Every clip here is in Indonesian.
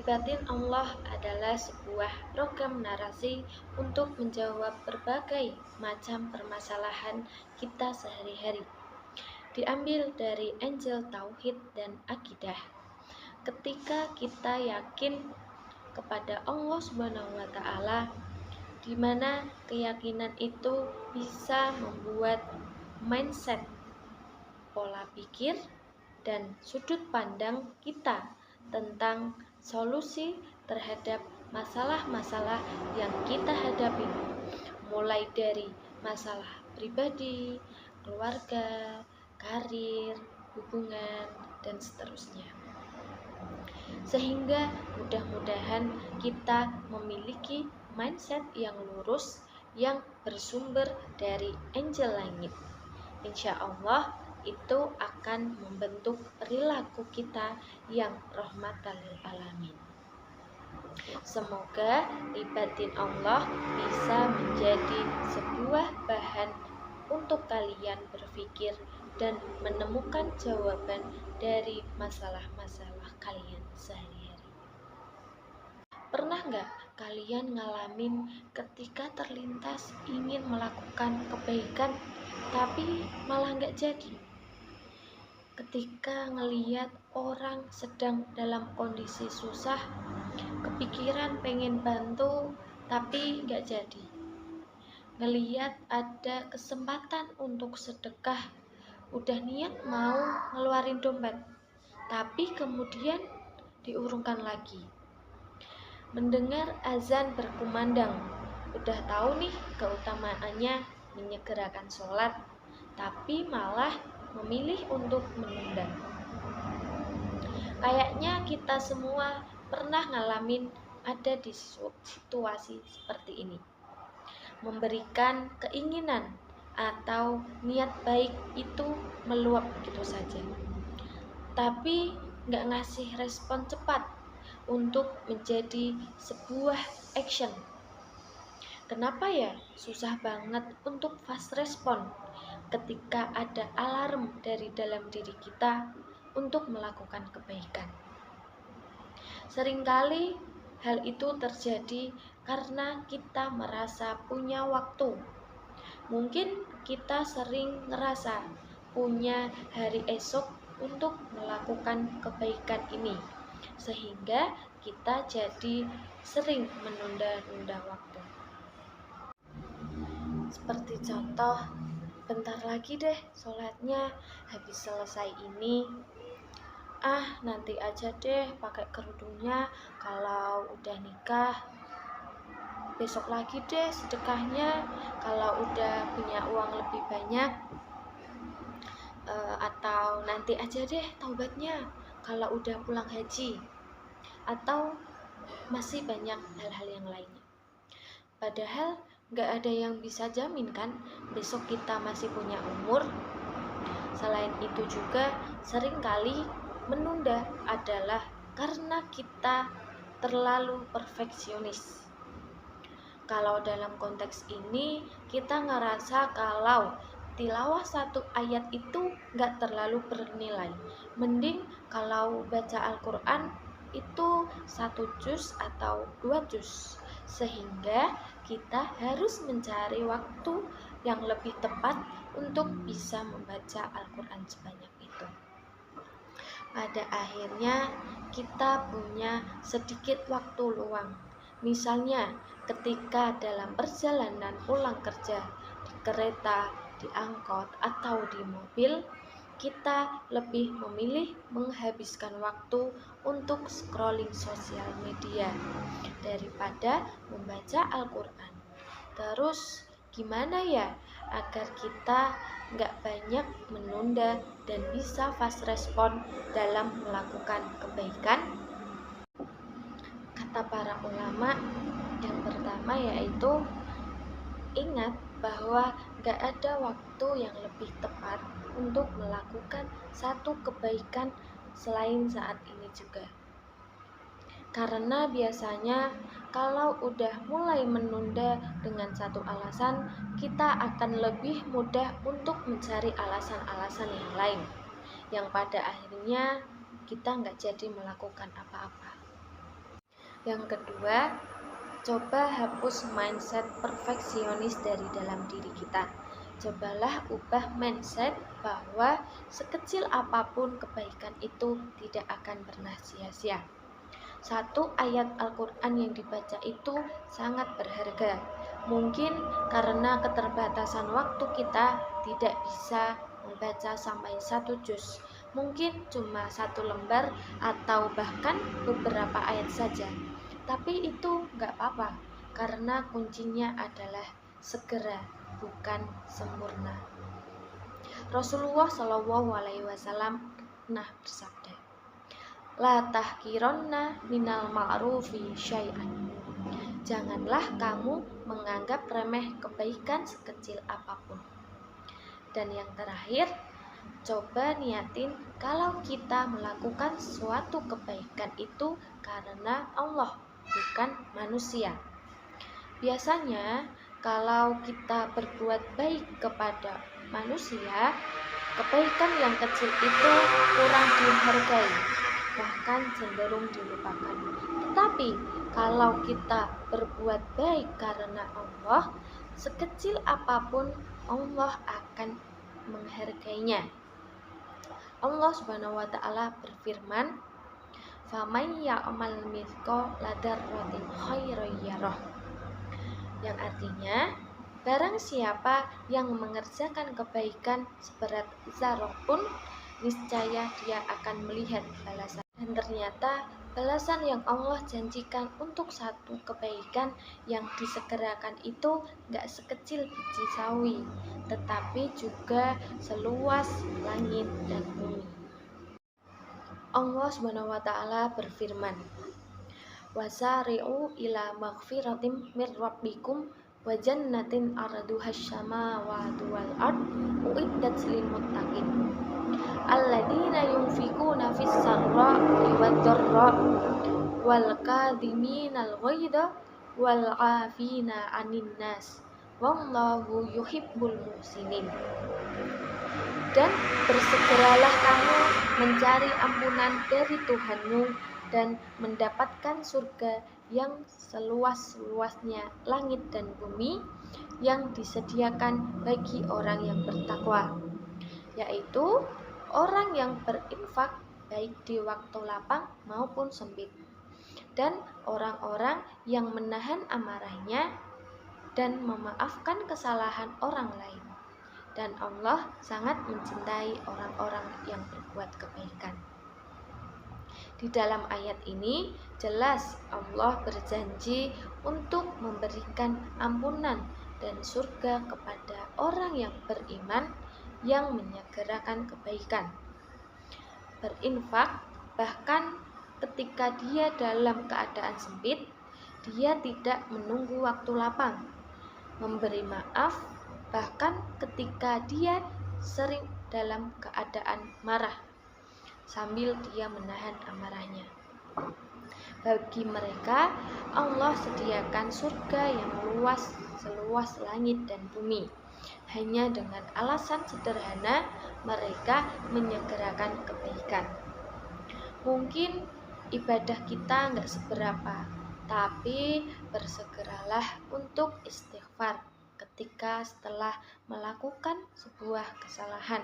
Libatin Allah adalah sebuah program narasi untuk menjawab berbagai macam permasalahan kita sehari-hari. Diambil dari Injil Tauhid dan Akidah. Ketika kita yakin kepada Allah Subhanahu wa taala, di mana keyakinan itu bisa membuat mindset, pola pikir, dan sudut pandang kita tentang solusi terhadap masalah-masalah yang kita hadapi, mulai dari masalah pribadi, keluarga, karir, hubungan, dan seterusnya. Sehingga mudah-mudahan kita memiliki mindset yang lurus yang bersumber dari Injil langit. Insya Allah itu akan membentuk perilaku kita yang rahmatan lil alamin. Semoga libatin Allah bisa menjadi sebuah bahan untuk kalian berpikir dan menemukan jawaban dari masalah-masalah kalian sehari-hari. Pernah nggak kalian ngalamin ketika terlintas ingin melakukan kebaikan tapi malah nggak jadi? Ketika ngeliat orang sedang dalam kondisi susah, kepikiran pengen bantu tapi nggak jadi. Ngeliat ada kesempatan untuk sedekah, udah niat mau ngeluarin dompet, tapi kemudian diurungkan lagi. Mendengar azan berkumandang, udah tahu nih keutamaannya menyegerakan sholat, tapi malah memilih untuk menunda. Kayaknya kita semua pernah ngalamin ada di situasi seperti ini. Memberikan keinginan atau niat baik itu meluap begitu saja, tapi nggak ngasih respon cepat untuk menjadi sebuah action. Kenapa ya susah banget untuk fast respon ketika ada alarm dari dalam diri kita untuk melakukan kebaikan? Seringkali hal itu terjadi karena kita merasa punya waktu. Mungkin kita sering ngerasa punya hari esok untuk melakukan kebaikan ini, sehingga kita jadi sering menunda-nunda waktu. Seperti contoh, bentar lagi deh sholatnya, habis selesai ini. Nanti aja deh pakai kerudungnya kalau udah nikah. Besok lagi deh sedekahnya kalau udah punya uang lebih banyak. Atau nanti aja deh taubatnya kalau udah pulang haji. Atau masih banyak hal-hal yang lainnya. Padahal gak ada yang bisa jamin kan besok kita masih punya umur. Selain itu juga seringkali menunda adalah karena kita terlalu perfeksionis. Kalau dalam konteks ini kita ngerasa kalau tilawah satu ayat itu gak terlalu bernilai. Mending kalau baca Al-Quran itu 1 juz atau 2 juz. Sehingga kita harus mencari waktu yang lebih tepat untuk bisa membaca Al-Quran sebanyak itu. Pada akhirnya kita punya sedikit waktu luang. Misalnya ketika dalam perjalanan pulang kerja, di kereta, di angkot, atau di mobil, kita lebih memilih menghabiskan waktu untuk scrolling sosial media daripada membaca Al-Quran. Terus gimana ya agar kita nggak banyak menunda dan bisa fast respon dalam melakukan kebaikan? Kata para ulama, yang pertama yaitu ingat bahwa gak ada waktu yang lebih tepat untuk melakukan satu kebaikan selain saat ini juga. Karena biasanya kalau udah mulai menunda dengan satu alasan, kita akan lebih mudah untuk mencari alasan-alasan yang lain, yang pada akhirnya kita gak jadi melakukan apa-apa. Yang kedua, coba hapus mindset perfeksionis dari dalam diri kita. Cobalah ubah mindset bahwa sekecil apapun kebaikan itu tidak akan pernah sia-sia. Satu ayat Al-Quran yang dibaca itu sangat berharga. Mungkin karena keterbatasan waktu kita tidak bisa membaca sampai 1 juz. Mungkin cuma 1 lembar atau bahkan beberapa ayat saja. Tapi itu gak apa-apa, karena kuncinya adalah segera, bukan sempurna. Rasulullah SAW pernah bersabda, La tahkironna minal ma'rufi syai'an. Janganlah kamu menganggap remeh kebaikan sekecil apapun. Dan yang terakhir, coba niatin kalau kita melakukan suatu kebaikan itu karena Allah, bukan manusia. Biasanya kalau kita berbuat baik kepada manusia, kebaikan yang kecil itu kurang dihargai, bahkan cenderung dilupakan. Tetapi kalau kita berbuat baik karena Allah, sekecil apapun Allah akan menghargainya. Allah Subhanahu wa taala berfirman, "Faman ya'mal mithqala dzarratin khairan yarah." Yang artinya, barang siapa yang mengerjakan kebaikan seberat zarah pun, niscaya dia akan melihat balasan. Dan ternyata balasan yang Allah janjikan untuk satu kebaikan yang disegerakan itu gak sekecil biji sawi, tetapi juga seluas langit dan bumi. Allah Subhanahu wa taala berfirman, Wasari'u ila maghfiratim mir rabbikum wa jannatin arduhas samawati wal ard uiddat lil muttaqin alladzina yunfikuna fis sarra'i wad dharra wal kadhiminal ghaidha wal 'afina 'anil nas wallahu yuhibbul muhsinin. Dan bersegeralah kamu mencari ampunan dari Tuhanmu dan mendapatkan surga yang seluas-luasnya langit dan bumi yang disediakan bagi orang yang bertakwa, yaitu orang yang berinfak baik di waktu lapang maupun sempit, dan orang-orang yang menahan amarahnya dan memaafkan kesalahan orang lain. Dan Allah sangat mencintai orang-orang yang berbuat kebaikan. Di dalam ayat ini jelas Allah berjanji untuk memberikan ampunan dan surga kepada orang yang beriman yang menyegerakan kebaikan, berinfak bahkan ketika dia dalam keadaan sempit, dia tidak menunggu waktu lapang, memberi maaf bahkan ketika dia sering dalam keadaan marah, sambil dia menahan amarahnya. Bagi mereka, Allah sediakan surga yang luas seluas langit dan bumi. Hanya dengan alasan sederhana, mereka menyegerakan kebaikan. Mungkin ibadah kita nggak seberapa, tapi bersegeralah untuk istighfar ketika setelah melakukan sebuah kesalahan.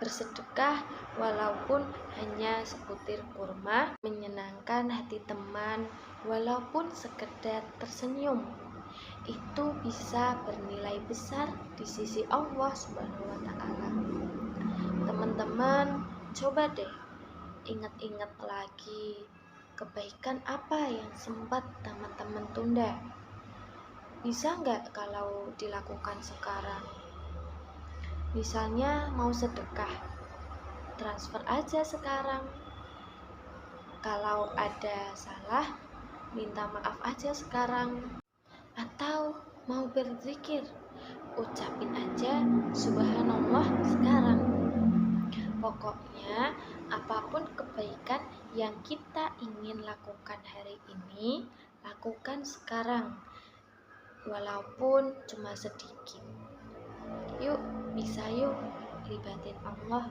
Bersedekah walaupun hanya sebutir kurma, menyenangkan hati teman walaupun sekedar tersenyum, itu bisa bernilai besar di sisi Allah Subhanahu wa taala. Teman-teman, coba deh ingat-ingat lagi kebaikan apa yang sempat teman-teman tunda. Bisa nggak kalau dilakukan sekarang? Misalnya mau sedekah, transfer aja sekarang. Kalau ada salah, minta maaf aja sekarang. Atau mau berzikir, ucapin aja subhanallah sekarang. Pokoknya apapun kebaikan yang kita ingin lakukan hari ini, lakukan sekarang, walaupun cuma sedikit. Yuk, bisa yuk libatin Allah.